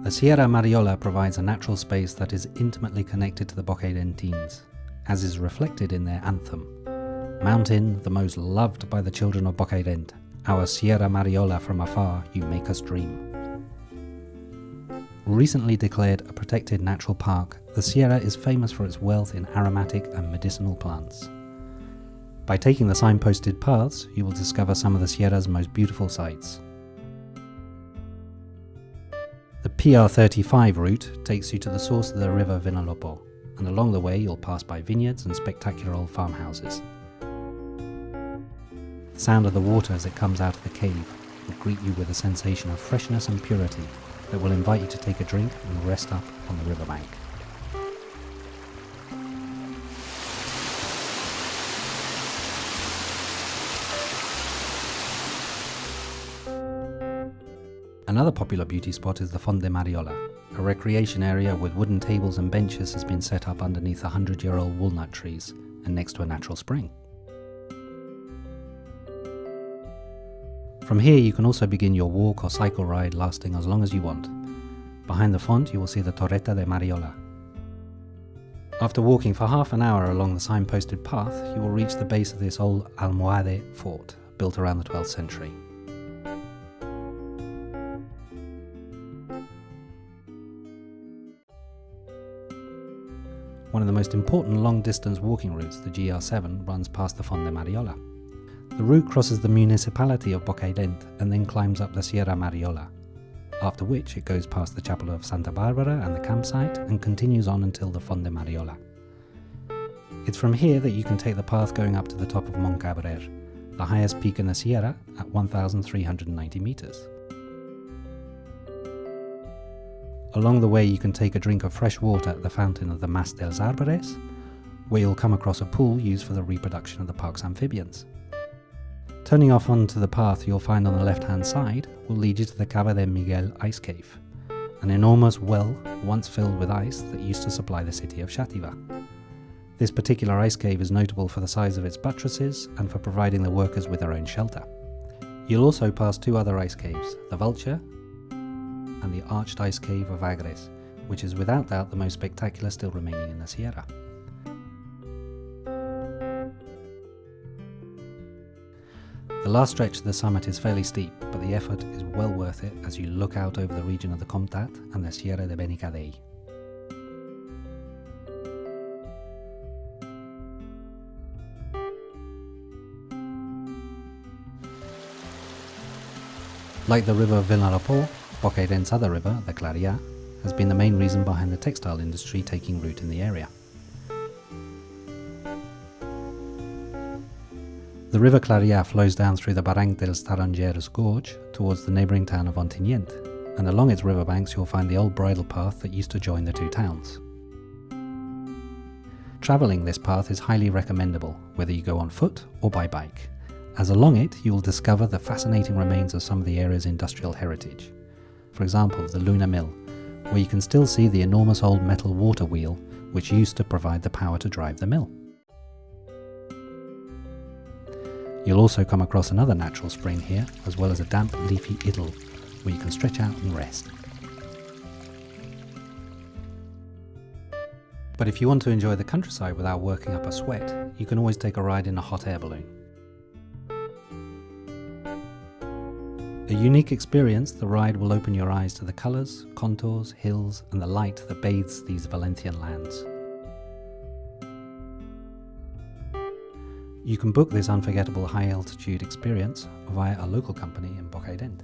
The Sierra Mariola provides a natural space that is intimately connected to the Bocairentines, as is reflected in their anthem. Mountain, the most loved by the children of Bocairent, our Sierra Mariola from afar, you make us dream. Recently declared a protected natural park, the Sierra is famous for its wealth in aromatic and medicinal plants. By taking the signposted paths, you will discover some of the Sierra's most beautiful sights. The PR35 route takes you to the source of the river Vinalopó, and along the way you'll pass by vineyards and spectacular old farmhouses. The sound of the water as it comes out of the cave will greet you with a sensation of freshness and purity that will invite you to take a drink and rest up on the riverbank. Another popular beauty spot is the Font de Mariola. A recreation area with wooden tables and benches has been set up underneath 100-year-old walnut trees and next to a natural spring. From here you can also begin your walk or cycle ride lasting as long as you want. Behind the font you will see the Torreta de Mariola. After walking for half an hour along the signposted path, you will reach the base of this old Almohade fort, built around the 12th century. One of the most important long-distance walking routes, the GR7, runs past the Font de Mariola. The route crosses the municipality of Bocairent and then climbs up the Sierra Mariola, after which it goes past the chapel of Santa Barbara and the campsite and continues on until the Font de Mariola. It's from here that you can take the path going up to the top of Mont Cabrer, the highest peak in the Sierra at 1,390 meters. Along the way you can take a drink of fresh water at the fountain of the Mas dels Arbres, where you'll come across a pool used for the reproduction of the park's amphibians. Turning off onto the path you'll find on the left-hand side will lead you to the Cava de Miguel ice cave, an enormous well once filled with ice that used to supply the city of Xàtiva. This particular ice cave is notable for the size of its buttresses and for providing the workers with their own shelter. You'll also pass two other ice caves, the Vulture and the arched ice cave of Agres, which is without doubt the most spectacular still remaining in the Sierra. The last stretch to the summit is fairly steep, but the effort is well worth it as you look out over the region of the Comtat and the Sierra de Benicadei. Like the river Vinalopó, Bocairent's other river, the Clarià, has been the main reason behind the textile industry taking root in the area. The river Clarià flows down through the Barranc dels Tarongers gorge towards the neighbouring town of Ontinyent, and along its riverbanks you'll find the old bridle path that used to join the two towns. Travelling this path is highly recommendable, whether you go on foot or by bike, as along it you will discover the fascinating remains of some of the area's industrial heritage. For example, the Luna Mill, where you can still see the enormous old metal water wheel which used to provide the power to drive the mill. You'll also come across another natural spring here, as well as a damp leafy idyll where you can stretch out and rest. But if you want to enjoy the countryside without working up a sweat, you can always take a ride in a hot air balloon. A unique experience, the ride will open your eyes to the colours, contours, hills and the light that bathes these Valencian lands. You can book this unforgettable high-altitude experience via a local company in Bocairent.